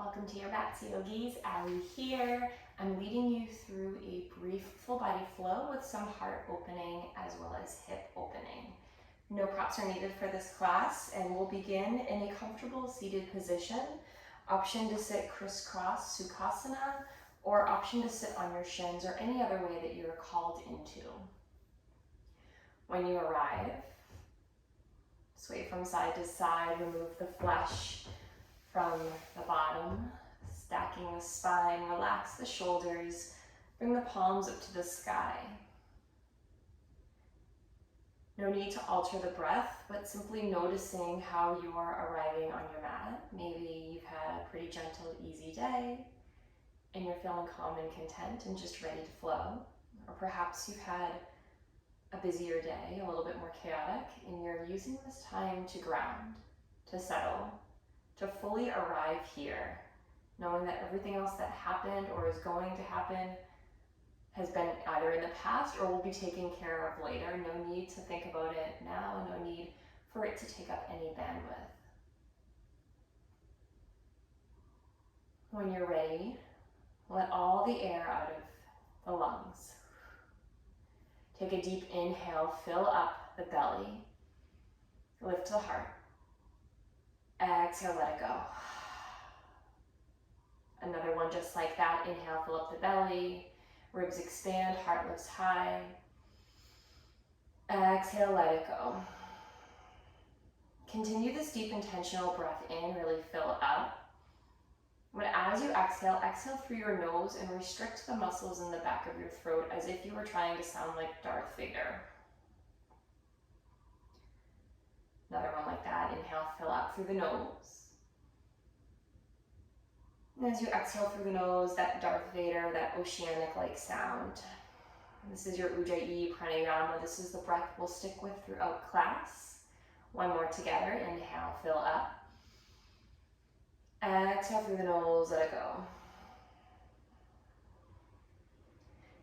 Welcome to your Bats Yogis. Ali here. I'm leading you through a brief full body flow with some heart opening as well as hip opening. No props are needed for this class, and we'll begin in a comfortable seated position. Option to sit crisscross Sukhasana, or option to sit on your shins, or any other way that you're called into. When you arrive, sway from side to side, remove the flesh from the bottom, stacking the spine, relax the shoulders, bring the palms up to the sky. No need to alter the breath, but simply noticing how you are arriving on your mat. Maybe you've had a pretty gentle, easy day, and you're feeling calm and content and just ready to flow. Or perhaps you've had a busier day, a little bit more chaotic, and you're using this time to ground, to settle, to fully arrive here, knowing that everything else that happened or is going to happen has been either in the past or will be taken care of later. No need to think about it now, no need for it to take up any bandwidth. When you're ready, let all the air out of the lungs. Take a deep inhale, fill up the belly, lift the heart. Exhale, let it go. Another one just like that. Inhale, fill up the belly, ribs expand, heart lifts high. Exhale, let it go. Continue this deep intentional breath in, really fill up. But as you exhale, exhale through your nose and restrict the muscles in the back of your throat as if you were trying to sound like Darth Vader. Another one like that. Inhale, fill up through the nose. And as you exhale through the nose, that Darth Vader, that oceanic-like sound. This is your Ujjayi Pranayama. This is the breath we'll stick with throughout class. One more together. Inhale, fill up. Exhale through the nose, let it go.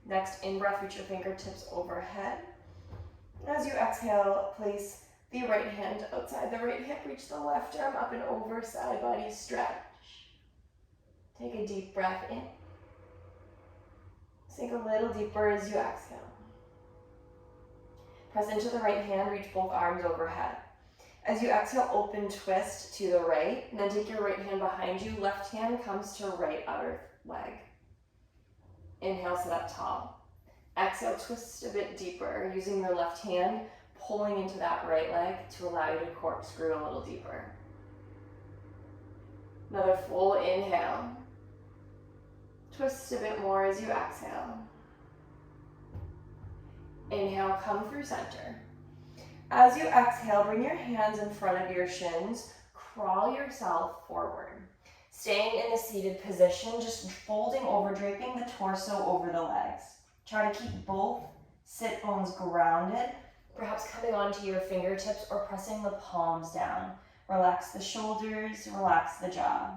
Next, in-breath, reach your fingertips overhead. As you exhale, place the right hand outside the right hip, reach the left arm up and over, side body stretch. Take a deep breath in. Sink a little deeper as you exhale. Press into the right hand, reach both arms overhead. As you exhale, open twist to the right, and then take your right hand behind you, left hand comes to right outer leg. Inhale, sit up tall. Exhale, twist a bit deeper, using your left hand, pulling into that right leg to allow you to corkscrew a little deeper. Another full inhale. Twist a bit more as you exhale. Inhale, come through center. As you exhale, bring your hands in front of your shins, crawl yourself forward. Staying in a seated position, just folding over, draping the torso over the legs. Try to keep both sit bones grounded, perhaps coming onto your fingertips or pressing the palms down. Relax the shoulders, relax the jaw.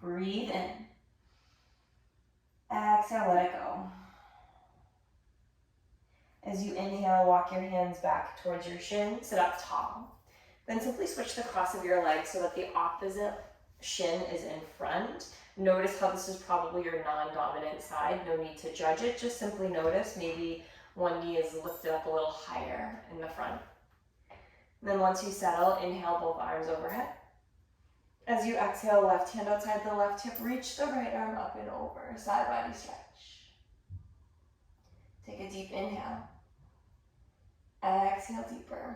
Breathe in. Exhale, let it go. As you inhale, walk your hands back towards your shin, sit up tall. Then simply switch the cross of your legs so that the opposite shin is in front. Notice how this is probably your non-dominant side. No need to judge it, just simply notice. Maybe one knee is lifted up a little higher in the front. And then once you settle, inhale both arms overhead. As you exhale, left hand outside the left hip, reach the right arm up and over, side body stretch. Take a deep inhale. Exhale deeper.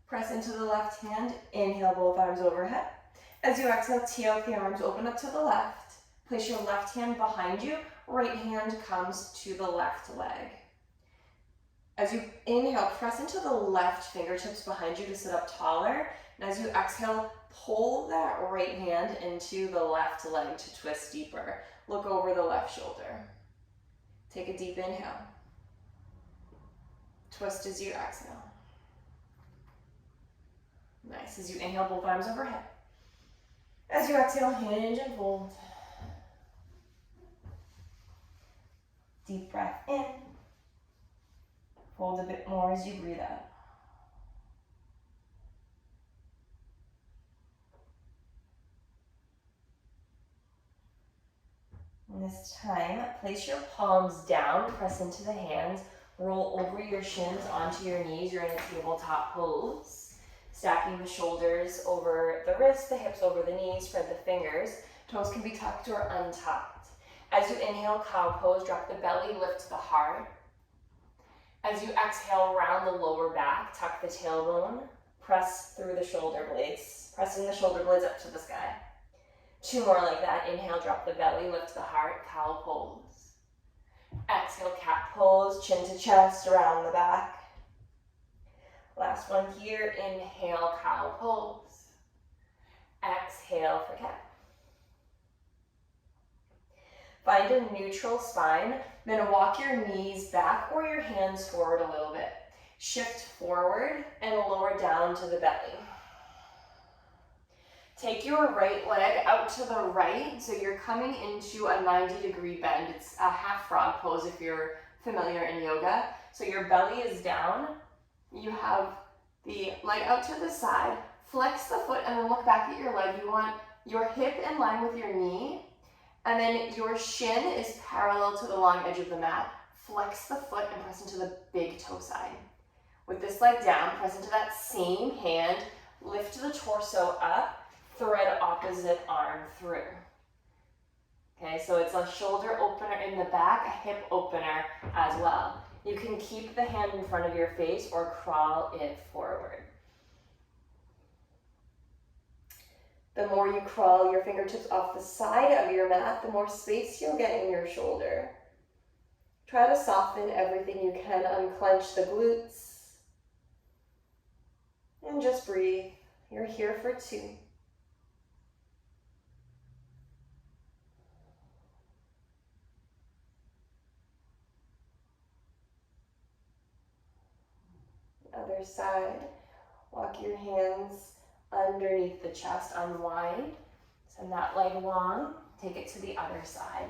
Press into the left hand, inhale both arms overhead. As you exhale, tee out the arms, open up to the left. Place your left hand behind you, right hand comes to the left leg. As you inhale, press into the left fingertips behind you to sit up taller. And as you exhale, pull that right hand into the left leg to twist deeper. Look over the left shoulder. Take a deep inhale. Twist as you exhale. Nice. As you inhale, both arms overhead. As you exhale, hinge and fold. Deep breath in. Fold a bit more as you breathe out. And this time, place your palms down, press into the hands, roll over your shins onto your knees. You're in a tabletop pose. Stacking the shoulders over the wrists, the hips over the knees, spread the fingers. Toes can be tucked or untucked. As you inhale, cow pose, drop the belly, lift the heart. As you exhale, round the lower back, tuck the tailbone, press through the shoulder blades, pressing the shoulder blades up to the sky. 2 more like that. Inhale, drop the belly, lift the heart, cow pose. Exhale, cat pose, chin to chest, around the back. Last one here, inhale, cow pose. Exhale for cat. Find a neutral spine, then walk your knees back or your hands forward a little bit. Shift forward and lower down to the belly. Take your right leg out to the right, so you're coming into a 90-degree bend. It's a half frog pose if you're familiar in yoga. So your belly is down, you have the leg out to the side, flex the foot and then look back at your leg. You want your hip in line with your knee, and then your shin is parallel to the long edge of the mat. Flex the foot and press into the big toe side. With this leg down, press into that same hand, lift the torso up, thread opposite arm through. Okay, so it's a shoulder opener in the back, a hip opener as well. You can keep the hand in front of your face or crawl it forward. The more you crawl your fingertips off the side of your mat, the more space you'll get in your shoulder. Try to soften everything you can, unclench the glutes. And just breathe. You're here for 2. Other side, walk your hands underneath the chest, unwind, send that leg long, take it to the other side.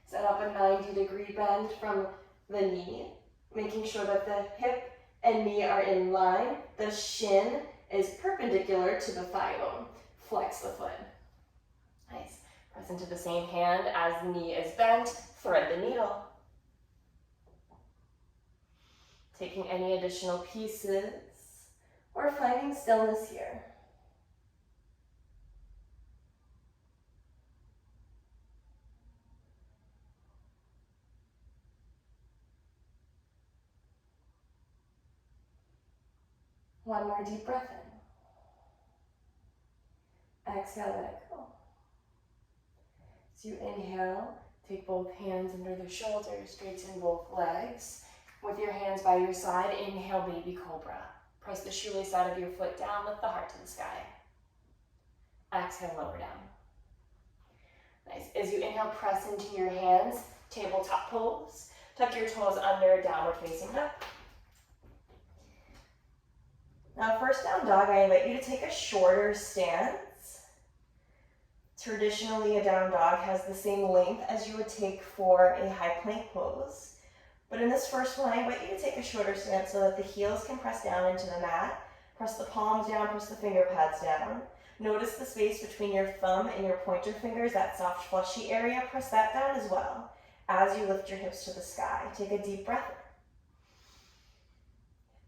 Set up a 90-degree bend from the knee, making sure that the hip and knee are in line. The shin is perpendicular to the thigh bone. Flex the foot. Nice. Press into the same hand as the knee is bent, thread the needle. Taking any additional pieces or finding stillness here. One more deep breath in. Exhale, let it go. As you inhale, take both hands under the shoulders, straighten both legs. With your hands by your side, inhale, baby cobra. Press the shoelace side of your foot down, lift the heart to the sky. Exhale, lower down. Nice. As you inhale, press into your hands, tabletop pose. Tuck your toes under, downward facing dog. Now, first down dog, I invite you to take a shorter stance. Traditionally, a down dog has the same length as you would take for a high plank pose. But in this first one, I invite you to take a shorter stance so that the heels can press down into the mat. Press the palms down, press the finger pads down. Notice the space between your thumb and your pointer fingers, that soft fleshy area. Press that down as well as you lift your hips to the sky. Take a deep breath.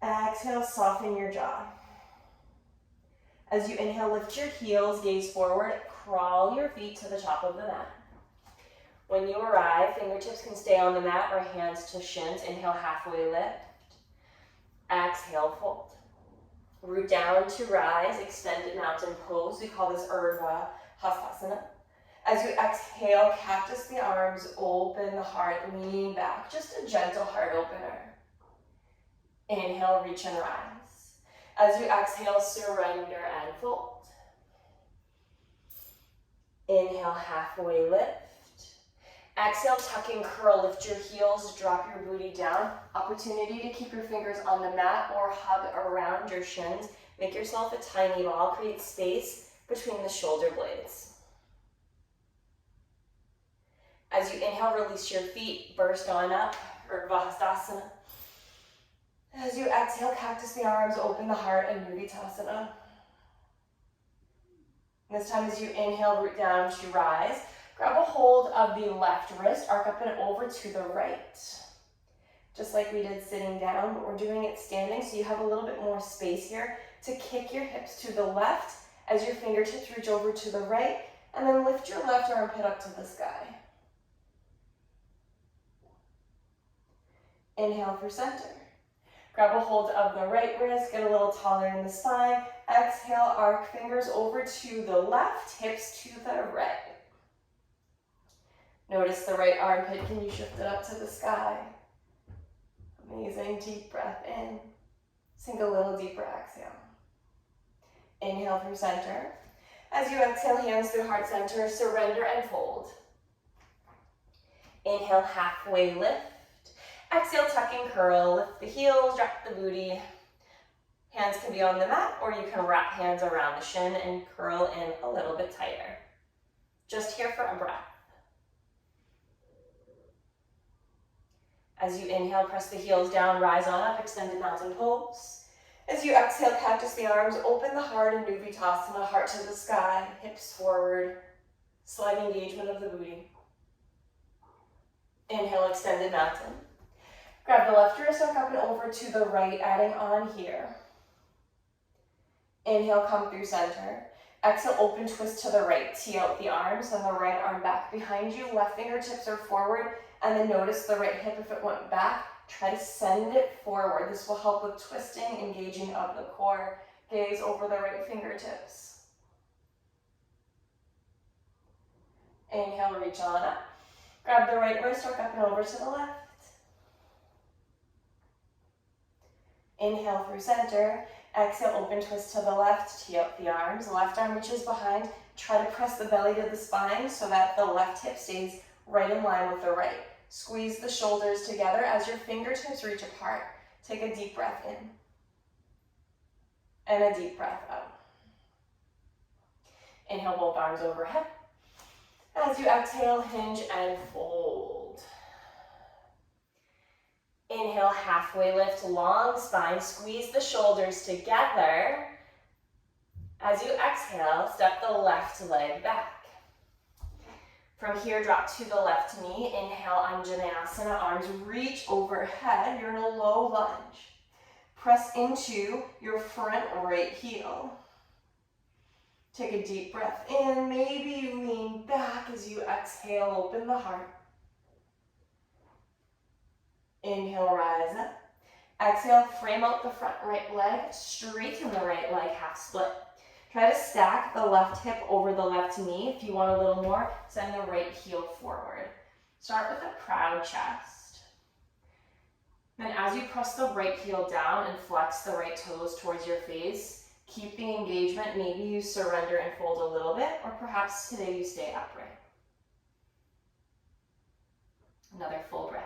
Exhale, soften your jaw. As you inhale, lift your heels, gaze forward, crawl your feet to the top of the mat. When you arrive, fingertips can stay on the mat or hands to shins. Inhale, halfway lift. Exhale, fold. Root down to rise, extended mountain pose. We call this Urdhva Hastasana. As you exhale, cactus the arms, open the heart, lean back. Just a gentle heart opener. Inhale, reach and rise. As you exhale, surrender and fold. Inhale, halfway lift. Exhale, tuck and curl, lift your heels, drop your booty down. Opportunity to keep your fingers on the mat or hug around your shins. Make yourself a tiny ball, create space between the shoulder blades. As you inhale, release your feet, burst on up, Urdhva Hastasana. As you exhale, cactus the arms, open the heart, and Mudita. This time as you inhale, root down to rise. Grab a hold of the left wrist, arc up and over to the right. Just like we did sitting down, but we're doing it standing, so you have a little bit more space here to kick your hips to the left as your fingertips reach over to the right, and then lift your left armpit up to the sky. Inhale through center. Grab a hold of the right wrist, get a little taller in the spine. Exhale, arc fingers over to the left, hips to the right. Notice the right armpit, can you shift it up to the sky? Amazing, deep breath in. Sink a little deeper, exhale. Inhale through center. As you exhale, hands through heart center, surrender and fold. Inhale, halfway lift. Exhale, tuck and curl, lift the heels, drop the booty. Hands can be on the mat, or you can wrap hands around the shin and curl in a little bit tighter. Just here for a breath. As you inhale, press the heels down, rise on up, extended mountain pose. As you exhale, cactus the arms, open the heart in Uttanasana, heart to the sky, hips forward, slight engagement of the booty. Inhale, extended mountain. Grab the left wrist, arc up and over to the right, adding on here. Inhale, come through center. Exhale, open twist to the right. Tee out the arms and the right arm back behind you. Left fingertips are forward, and then notice the right hip if it went back. Try to send it forward. This will help with twisting, engaging of the core. Gaze over the right fingertips. Inhale, reach on up. Grab the right wrist, arc up and over to the left. Inhale through center. Exhale, open twist to the left, tee up the arms. Left arm reaches behind. Try to press the belly to the spine so that the left hip stays right in line with the right. Squeeze the shoulders together as your fingertips reach apart. Take a deep breath in. And a deep breath out. Inhale, both arms overhead. As you exhale, hinge and fold. Inhale, halfway lift, long spine, squeeze the shoulders together. As you exhale, step the left leg back. From here, drop to the left knee. Inhale, Anjaneyasana, arms reach overhead. You're in a low lunge. Press into your front right heel. Take a deep breath in. Maybe you lean back as you exhale, open the heart. Inhale, rise up. Exhale, frame out the front right leg, straighten the right leg, half split. Try to stack the left hip over the left knee. If you want a little more, send the right heel forward. Start with a proud chest. Then as you press the right heel down and flex the right toes towards your face, keep the engagement. Maybe you surrender and fold a little bit, or perhaps today you stay upright. Another full breath.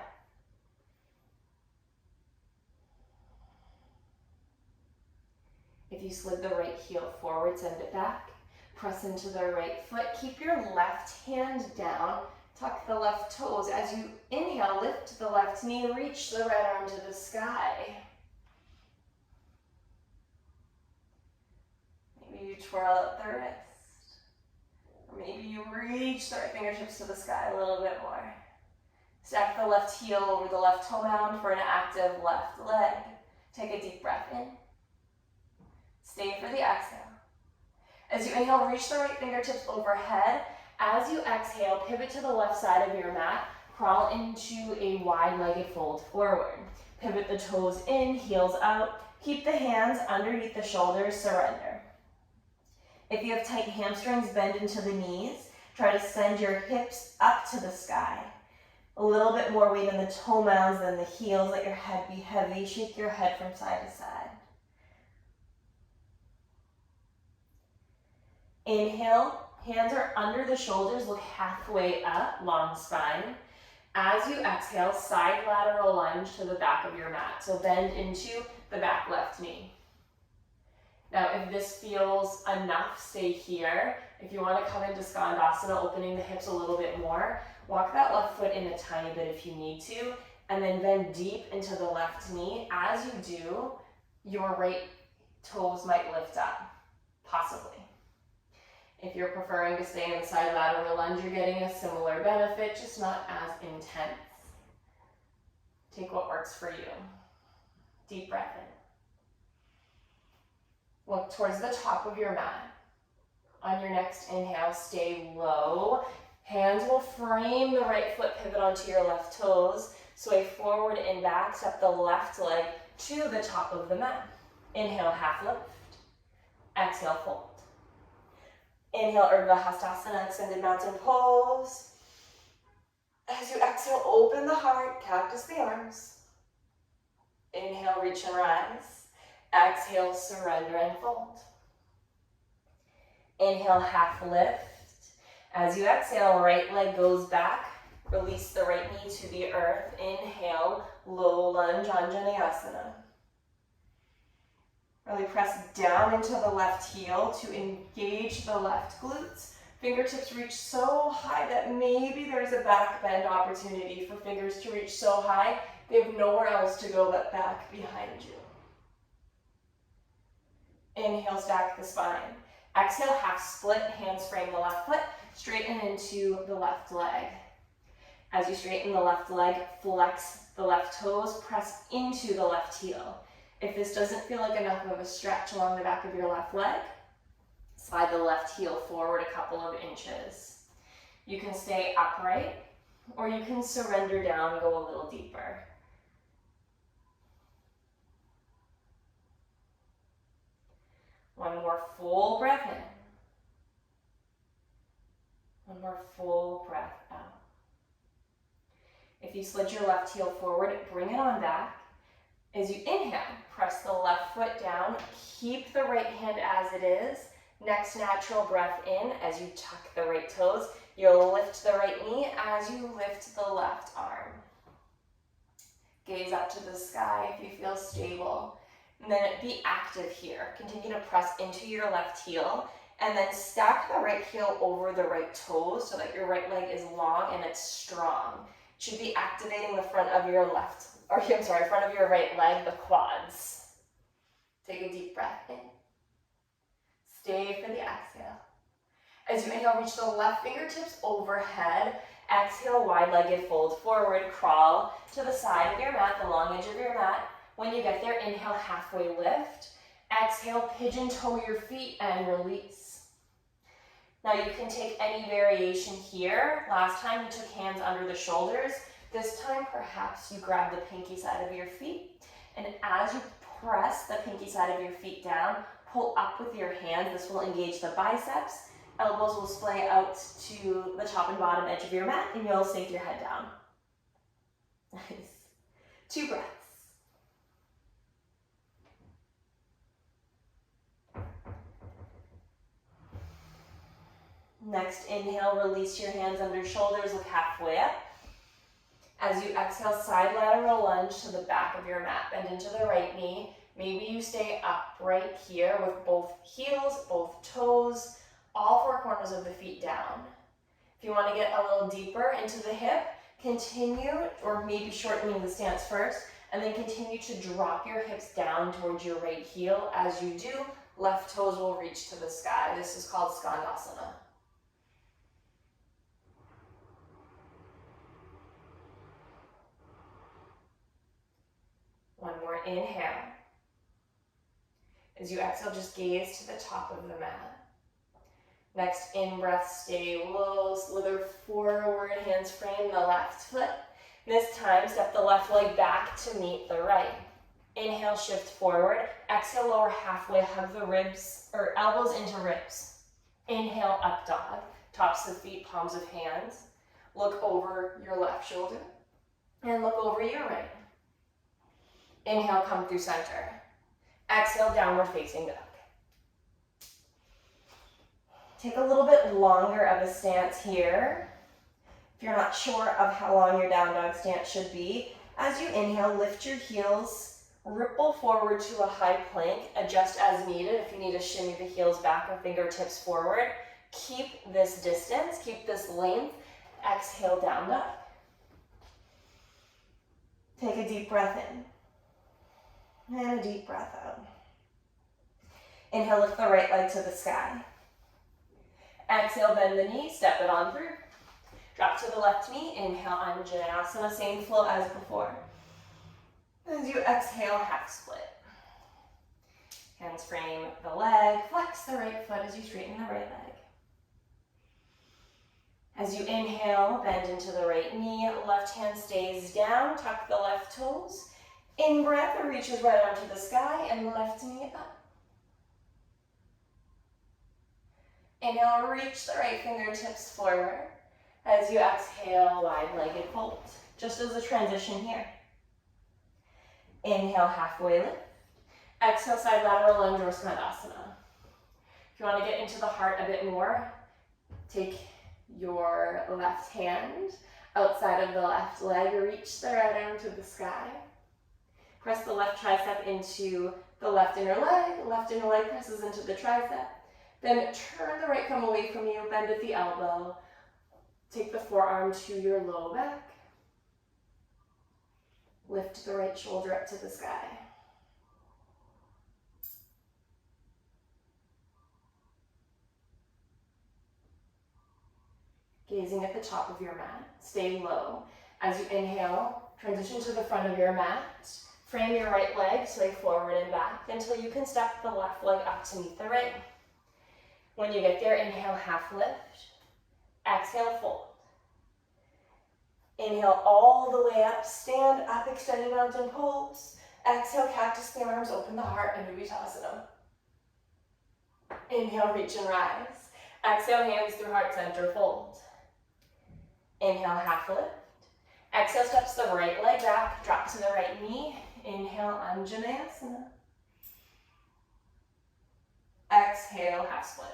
If you slid the right heel forward, send it back. Press into the right foot. Keep your left hand down. Tuck the left toes. As you inhale, lift the left knee, reach the right arm to the sky. Maybe you twirl up the wrist. Or maybe you reach the right fingertips to the sky a little bit more. Stack the left heel over the left toe mound for an active left leg. Take a deep breath in. Stay for the exhale. As you inhale, reach the right fingertips overhead. As you exhale, pivot to the left side of your mat. Crawl into a wide-legged fold forward. Pivot the toes in, heels out. Keep the hands underneath the shoulders, surrender. If you have tight hamstrings, bend into the knees. Try to send your hips up to the sky. A little bit more weight in the toe mounds than the heels. Let your head be heavy. Shake your head from side to side. Inhale, hands are under the shoulders, look halfway up, long spine. As you exhale, side lateral lunge to the back of your mat. So bend into the back left knee. Now, if this feels enough, stay here. If you want to come into Skandasana, opening the hips a little bit more, walk that left foot in a tiny bit if you need to, and then bend deep into the left knee. As you do, your right toes might lift up, possibly. If you're preferring to stay in the side lateral lunge, you're getting a similar benefit, just not as intense. Take what works for you. Deep breath in. Look towards the top of your mat. On your next inhale, stay low. Hands will frame the right foot, pivot onto your left toes. Sway forward and back, step the left leg to the top of the mat. Inhale, half lift. Exhale, fold. Inhale, Urdhva Hastasana, extended mountain pose. As you exhale, open the heart, cactus the arms. Inhale, reach and rise. Exhale, surrender and fold. Inhale, half lift. As you exhale, right leg goes back. Release the right knee to the earth. Inhale, low lunge, Anjaneyasana. Really press down into the left heel to engage the left glutes. Fingertips reach so high that maybe there's a back bend opportunity for fingers to reach so high they have nowhere else to go but back behind you. Inhale, stack the spine. Exhale, half split, hands frame the left foot, straighten into the left leg. As you straighten the left leg, flex the left toes, press into the left heel. If this doesn't feel like enough of a stretch along the back of your left leg, slide the left heel forward a couple of inches. You can stay upright, or you can surrender down and go a little deeper. One more full breath in. One more full breath out. If you slid your left heel forward, bring it on back. As you inhale, press the left foot down. Keep the right hand as it is. Next natural breath in, as you tuck the right toes, you'll lift the right knee as you lift the left arm. Gaze up to the sky if you feel stable. And then be active here. Continue to press into your left heel, and then stack the right heel over the right toes so that your right leg is long and it's strong. It should be activating the front of your front of your right leg, the quads. Take a deep breath in. Stay for the exhale. As you inhale, reach the left fingertips overhead. Exhale, wide-legged fold forward, crawl to the side of your mat, the long edge of your mat. When you get there, inhale, halfway lift. Exhale, pigeon toe your feet and release. Now you can take any variation here. Last time you took hands under the shoulders. This time, perhaps you grab the pinky side of your feet. And as you press the pinky side of your feet down, pull up with your hands. This will engage the biceps. Elbows will splay out to the top and bottom edge of your mat, and you'll sink your head down. Nice. 2 breaths. Next, inhale, release your hands under shoulders, look halfway up. As you exhale, side lateral lunge to the back of your mat, bend into the right knee. Maybe you stay upright here with both heels, both toes, all 4 corners of the feet down. If you want to get a little deeper into the hip, continue, or maybe shortening the stance first, and then continue to drop your hips down towards your right heel. As you do, left toes will reach to the sky. This is called Skandasana. One more inhale. As you exhale, just gaze to the top of the mat. Next in-breath, stay low, slither forward, hands frame the left foot. This time, step the left leg back to meet the right. Inhale, shift forward. Exhale, lower halfway, hug the ribs, or elbows into ribs. Inhale, up dog. Tops of feet, palms of hands. Look over your left shoulder, and look over your right. Inhale, come through center. Exhale, downward facing dog. Take a little bit longer of a stance here. If you're not sure of how long your down dog stance should be, as you inhale, lift your heels, ripple forward to a high plank, adjust as needed. If you need to shimmy the heels back or fingertips forward, keep this distance, keep this length. Exhale, down dog. Take a deep breath in and a deep breath out. Inhale, lift the right leg to the sky. Exhale, bend the knee, step it on through. Drop to the left knee, inhale, Anjaneyasana, same flow as before. As you exhale, half split. Hands frame the leg, flex the right foot as you straighten the right leg. As you inhale, bend into the right knee, left hand stays down, tuck the left toes. In breath, reaches right onto the sky and left knee up. Inhale, reach the right fingertips forward. As you exhale, wide-legged fold. Just as a transition here. Inhale, halfway lift. Exhale, side lateral lunge or Skandasana. If you want to get into the heart a bit more, take your left hand outside of the left leg, reach the right arm to the sky. Press the left tricep into the left inner leg presses into the tricep. Then turn the right thumb away from you, bend at the elbow. Take the forearm to your low back. Lift the right shoulder up to the sky. Gazing at the top of your mat, stay low. As you inhale, transition to the front of your mat. Frame your right leg, sway forward and back until you can step the left leg up to meet the right. When you get there, inhale, half lift. Exhale, fold. Inhale all the way up, stand up, extended mountain pose. Exhale, cactus the arms, open the heart, Anubhutasana. Inhale, reach and rise. Exhale, hands through heart center, fold. Inhale, half lift. Exhale, steps the right leg back, drop to the right knee. Inhale, Anjaneyasana. Exhale, half split.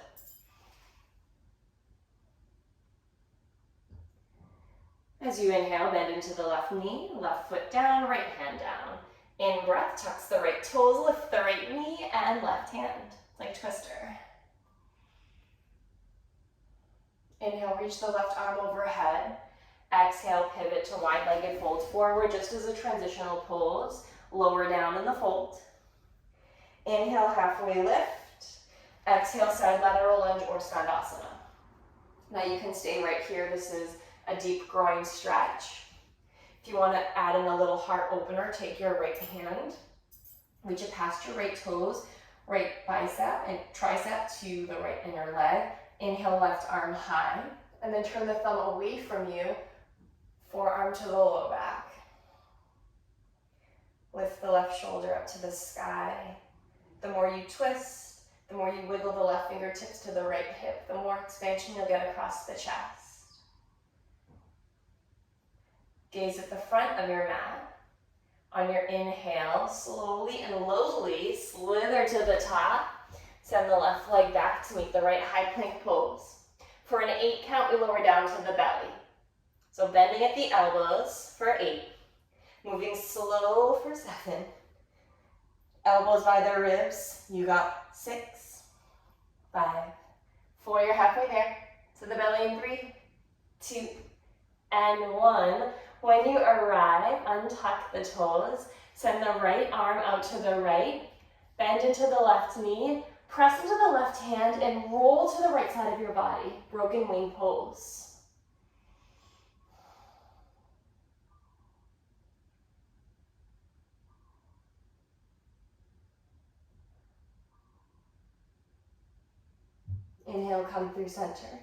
As you inhale, bend into the left knee, left foot down, right hand down. In breath, tucks the right toes, lift the right knee and left hand, like twister. Inhale, reach the left arm overhead. Exhale, pivot to wide-legged fold forward, just as a transitional pose. Lower down in the fold. Inhale, halfway lift. Exhale, side lateral lunge or Skandasana. Now you can stay right here. This is a deep groin stretch. If you want to add in a little heart opener, take your right hand, reach it past your right toes, right bicep and tricep to the right inner leg. Inhale, left arm high, and then turn the thumb away from you, forearm to the low back. Lift the left shoulder up to the sky. The more you twist, the more you wiggle the left fingertips to the right hip, the more expansion you'll get across the chest. Gaze at the front of your mat. On your inhale, slowly and lowly slither to the top. Send the left leg back to meet the right high plank pose. For an 8 count, we lower down to the belly. So bending at the elbows for 8. Moving slow for 7. Elbows by the ribs. You got 6, 5, 4. You're halfway there. To the belly in 3, 2, and 1. When you arrive, untuck the toes. Send the right arm out to the right. Bend into the left knee. Press into the left hand and roll to the right side of your body. Broken wing pose. Inhale, come through center.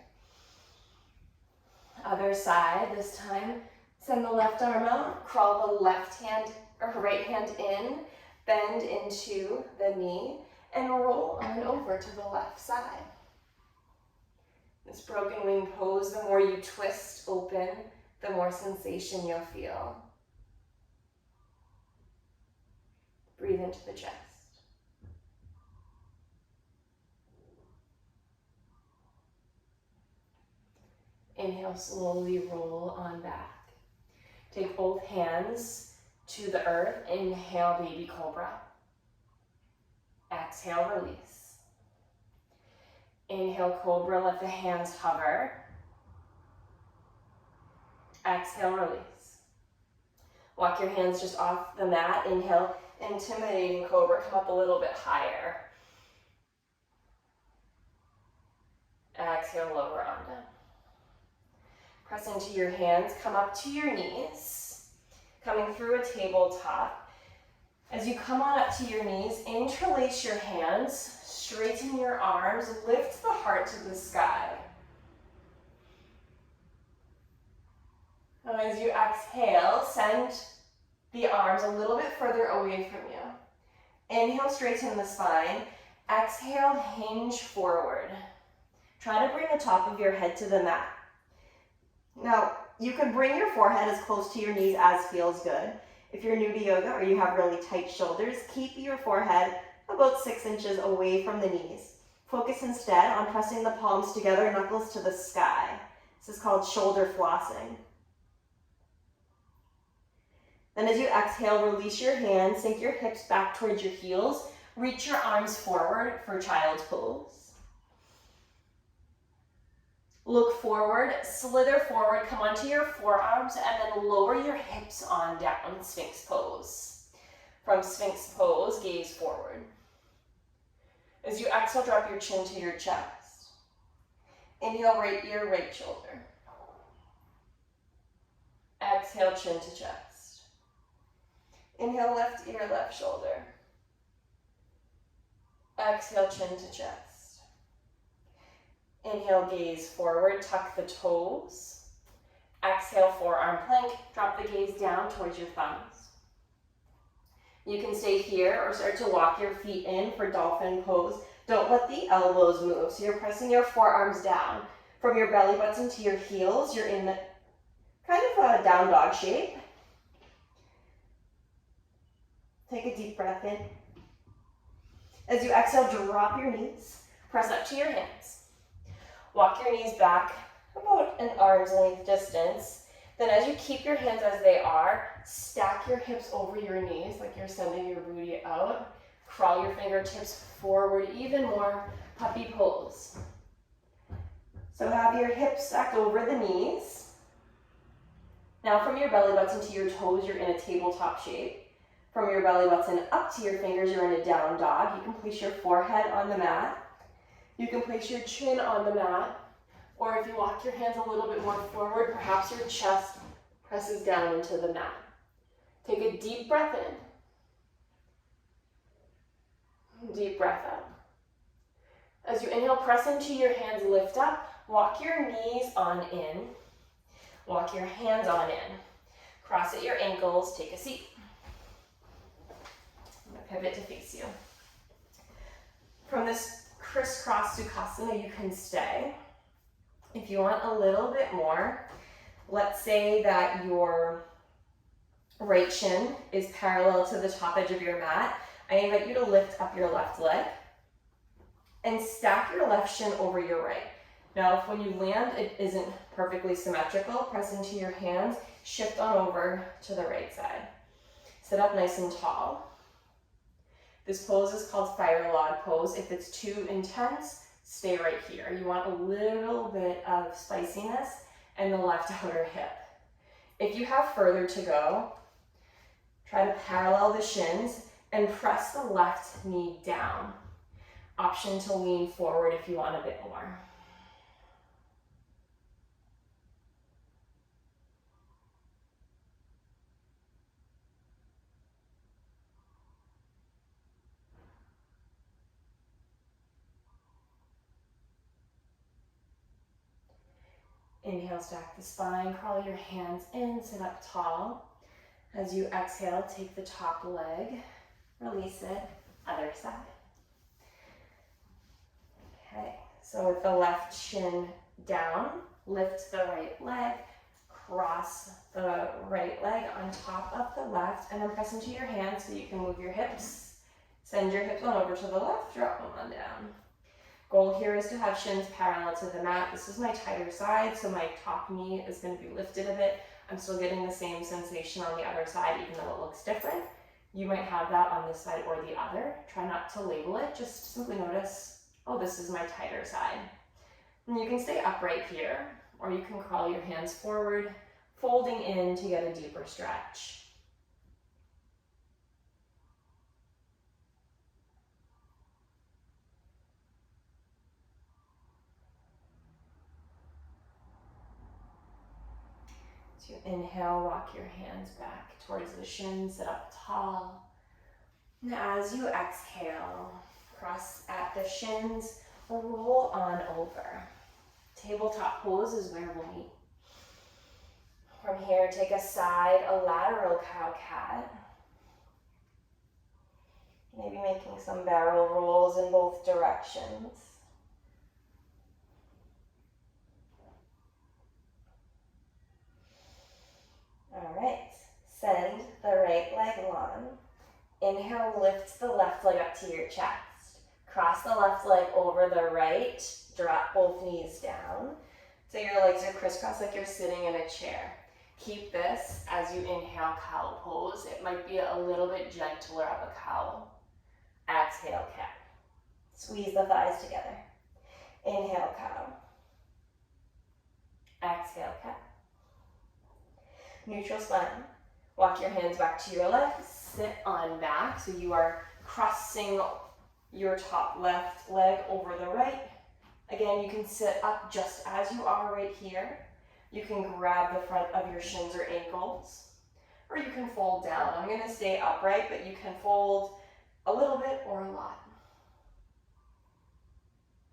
Other side, this time, send the left arm out, crawl the left hand or right hand in, bend into the knee, and roll on over to the left side. This broken wing pose, the more you twist open, the more sensation you'll feel. Breathe into the chest. Inhale, slowly roll on back. Take both hands to the earth. Inhale, baby cobra. Exhale, release. Inhale, cobra, let the hands hover. Exhale, release. Walk your hands just off the mat. Inhale, intimidating cobra, come up a little bit higher. Exhale, lower on down. Press into your hands, come up to your knees, coming through a tabletop. As you come on up to your knees, interlace your hands, straighten your arms, lift the heart to the sky. Now as you exhale, send the arms a little bit further away from you. Inhale, straighten the spine. Exhale, hinge forward. Try to bring the top of your head to the mat. Now, you can bring your forehead as close to your knees as feels good. If you're new to yoga or you have really tight shoulders, keep your forehead about 6 inches away from the knees. Focus instead on pressing the palms together, knuckles to the sky. This is called shoulder flossing. Then as you exhale, release your hands, sink your hips back towards your heels, reach your arms forward for child's pose. Look forward, slither forward, come onto your forearms, and then lower your hips on down, Sphinx pose. From Sphinx pose, gaze forward. As you exhale, drop your chin to your chest. Inhale, right ear, right shoulder. Exhale, chin to chest. Inhale, left ear, left shoulder. Exhale, chin to chest. Inhale, gaze forward, tuck the toes. Exhale, forearm plank, drop the gaze down towards your thumbs. You can stay here or start to walk your feet in for dolphin pose. Don't let the elbows move. So you're pressing your forearms down. From your belly button to your heels, you're in kind of a down dog shape. Take a deep breath in. As you exhale, drop your knees. Press up to your hands. Walk your knees back about an arm's length distance. Then as you keep your hands as they are, stack your hips over your knees like you're sending your booty out. Crawl your fingertips forward even more, puppy pose. So have your hips stacked over the knees. Now from your belly button to your toes, you're in a tabletop shape. From your belly button up to your fingers, you're in a down dog. You can place your forehead on the mat. You can place your chin on the mat, or if you walk your hands a little bit more forward, perhaps your chest presses down into the mat. Take a deep breath in. Deep breath out. As you inhale, press into your hands, lift up, walk your knees on in, walk your hands on in. Cross at your ankles, take a seat. I'm gonna pivot to face you. From this crisscross Sukhasana, you can stay. If you want a little bit more, let's say that your right shin is parallel to the top edge of your mat. I invite you to lift up your left leg and stack your left shin over your right. Now, if when you land, it isn't perfectly symmetrical, press into your hands, shift on over to the right side. Sit up nice and tall. This pose is called fire log pose. If it's too intense, stay right here. You want a little bit of spiciness in the left outer hip. If you have further to go, try to parallel the shins and press the left knee down. Option to lean forward if you want a bit more. Inhale, stack the spine, crawl your hands in, sit up tall. As you exhale, take the top leg, release it, other side. Okay, so with the left shin down, lift the right leg, cross the right leg on top of the left, and then press into your hands so you can move your hips. Send your hips on over to the left, drop them on down. Goal here is to have shins parallel to the mat. This is my tighter side, so my top knee is going to be lifted a bit. I'm still getting the same sensation on the other side, even though it looks different. You might have that on this side or the other. Try not to label it, just simply notice, oh, this is my tighter side. And you can stay upright here, or you can crawl your hands forward, folding in to get a deeper stretch. So inhale, walk your hands back towards the shins, sit up tall. And as you exhale, cross at the shins, roll on over. Tabletop pose is where we'll meet. From here, take a side, a lateral cow-cat. Maybe making some barrel rolls in both directions. All right, send the right leg long. Inhale, lift the left leg up to your chest. Cross the left leg over the right, drop both knees down. So your legs are crisscrossed like you're sitting in a chair. Keep this as you inhale, cow pose. It might be a little bit gentler of a cow. Exhale, cat. Squeeze the thighs together. Inhale, cow. Exhale, cat. Neutral spine. Walk your hands back to your legs. Sit on back. So you are crossing your top left leg over the right. Again, you can sit up just as you are right here. You can grab the front of your shins or ankles, or you can fold down. I'm going to stay upright, but you can fold a little bit or a lot.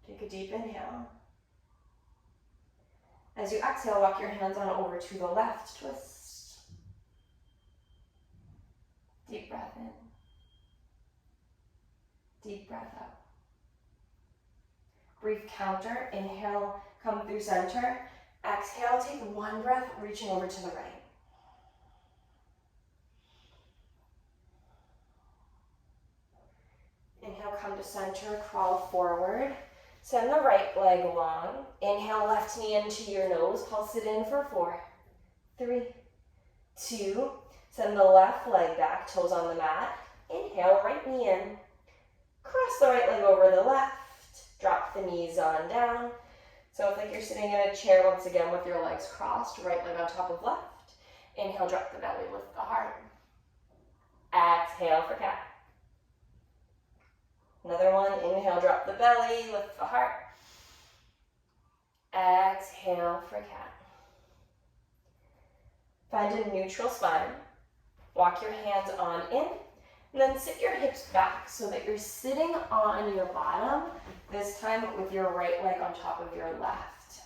Take a deep inhale. As you exhale, walk your hands on over to the left, twist. Deep breath in. Deep breath out. Brief counter. Inhale, come through center. Exhale, take one breath, reaching over to the right. Inhale, come to center, crawl forward. Send the right leg long. Inhale, left knee into your nose. Pulse it in for 4, 3, 2. Send the left leg back, toes on the mat. Inhale, right knee in. Cross the right leg over the left. Drop the knees on down. So if like you're sitting in a chair once again with your legs crossed, right leg on top of left. Inhale, drop the belly, lift the heart. Exhale for cat. Another one, inhale, drop the belly, lift the heart. Exhale for cat. Find a neutral spine. Walk your hands on in, and then sit your hips back so that you're sitting on your bottom, this time with your right leg on top of your left.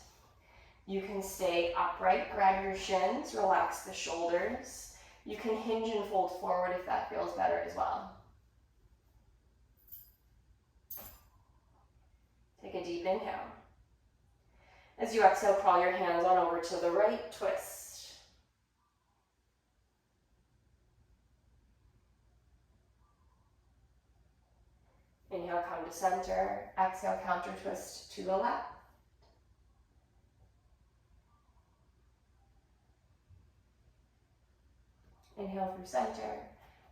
You can stay upright, grab your shins, relax the shoulders. You can hinge and fold forward if that feels better as well. Take a deep inhale. As you exhale, crawl your hands on over to the right, twist. Inhale, come to center. Exhale, counter twist to the left. Inhale through center.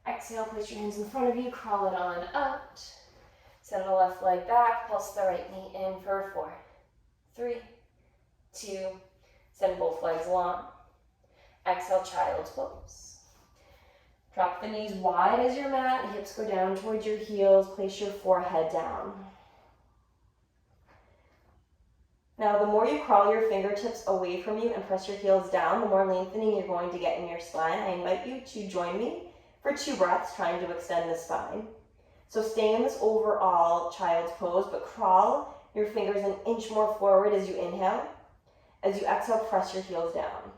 Exhale, place your hands in front of you, crawl it on out. Send the left leg back, pulse the right knee in for 4, 3, 2. Send both legs long. Exhale, child's pose. Drop the knees wide as your mat, hips go down towards your heels, place your forehead down. Now, the more you crawl your fingertips away from you and press your heels down, the more lengthening you're going to get in your spine. I invite you to join me for 2 breaths, trying to extend the spine. So stay in this overall child's pose, but crawl your fingers an inch more forward as you inhale. As you exhale, press your heels down.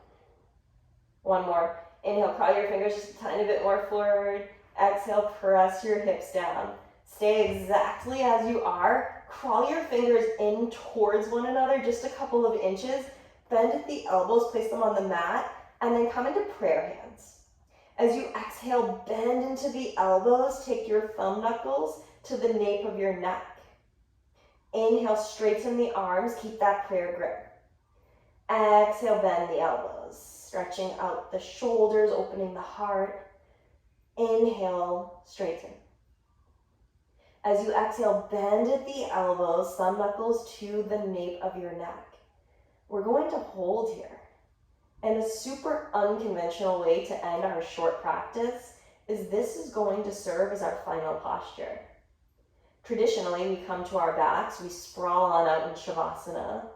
One more. Inhale, crawl your fingers just a tiny bit more forward. Exhale, press your hips down. Stay exactly as you are. Crawl your fingers in towards one another just a couple of inches. Bend at the elbows, place them on the mat, and then come into prayer hands. As you exhale, bend into the elbows. Take your thumb knuckles to the nape of your neck. Inhale, straighten the arms. Keep that prayer grip. Exhale, bend the elbows. Stretching out the shoulders, opening the heart. Inhale, straighten. As you exhale, bend at the elbows, thumb knuckles to the nape of your neck. We're going to hold here. And a super unconventional way to end our short practice is this is going to serve as our final posture. Traditionally, we come to our backs, we sprawl on out in Shavasana,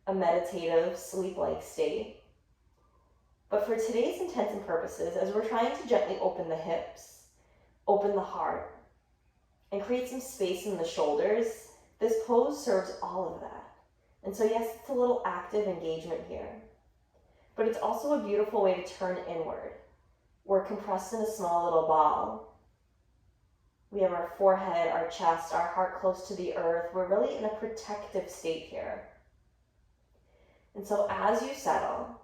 a meditative, sleep-like state. But for today's intents and purposes, as we're trying to gently open the hips, open the heart, and create some space in the shoulders, this pose serves all of that. And so yes, it's a little active engagement here, but it's also a beautiful way to turn inward. We're compressed in a small little ball. We have our forehead, our chest, our heart close to the earth. We're really in a protective state here. And so as you settle,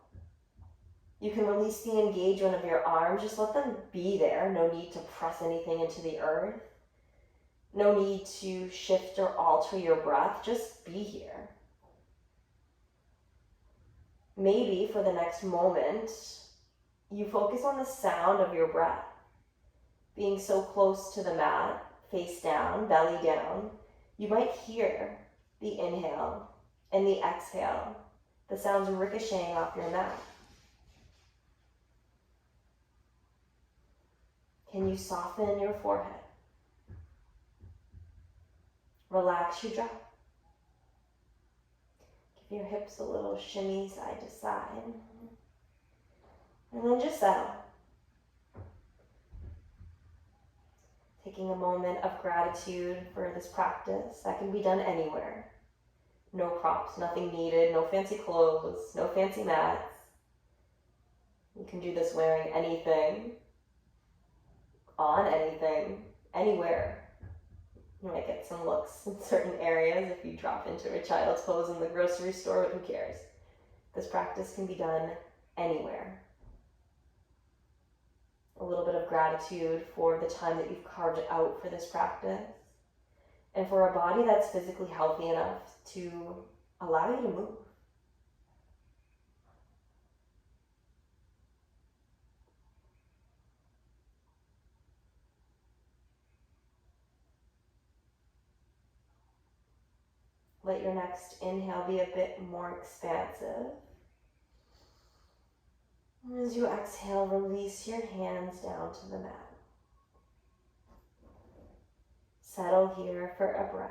you can release the engagement of your arms. Just let them be there. No need to press anything into the earth. No need to shift or alter your breath. Just be here. Maybe for the next moment, you focus on the sound of your breath. Being so close to the mat, face down, belly down, you might hear the inhale and the exhale, the sounds ricocheting off your mat. Can you soften your forehead? Relax your jaw. Give your hips a little shimmy side to side. And then just settle. Taking a moment of gratitude for this practice that can be done anywhere. No props, nothing needed, no fancy clothes, no fancy mats. You can do this wearing anything, on anything, anywhere. You might get some looks in certain areas if you drop into a child's pose in the grocery store, but who cares? This practice can be done anywhere. A little bit of gratitude for the time that you've carved out for this practice, and for a body that's physically healthy enough to allow you to move. Let your next inhale be a bit more expansive. And as you exhale, release your hands down to the mat. Settle here for a breath.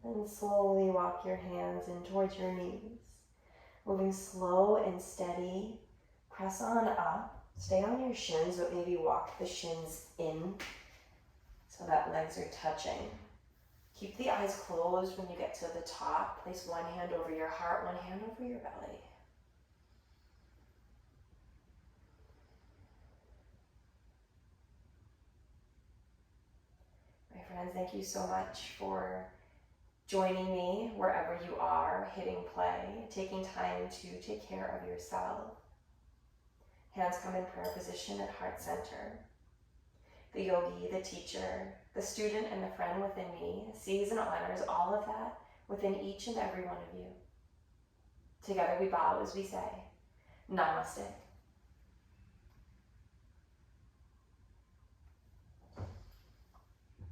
And slowly walk your hands in towards your knees. Moving slow and steady. Press on up. Stay on your shins, but maybe walk the shins in so that legs are touching. Keep the eyes closed when you get to the top. Place one hand over your heart, one hand over your belly. My friends, thank you so much for joining me wherever you are, hitting play, taking time to take care of yourself. Hands come in prayer position at heart center. The yogi, the teacher, the student, and the friend within me sees and honors all of that within each and every one of you. Together we bow as we say, Namaste.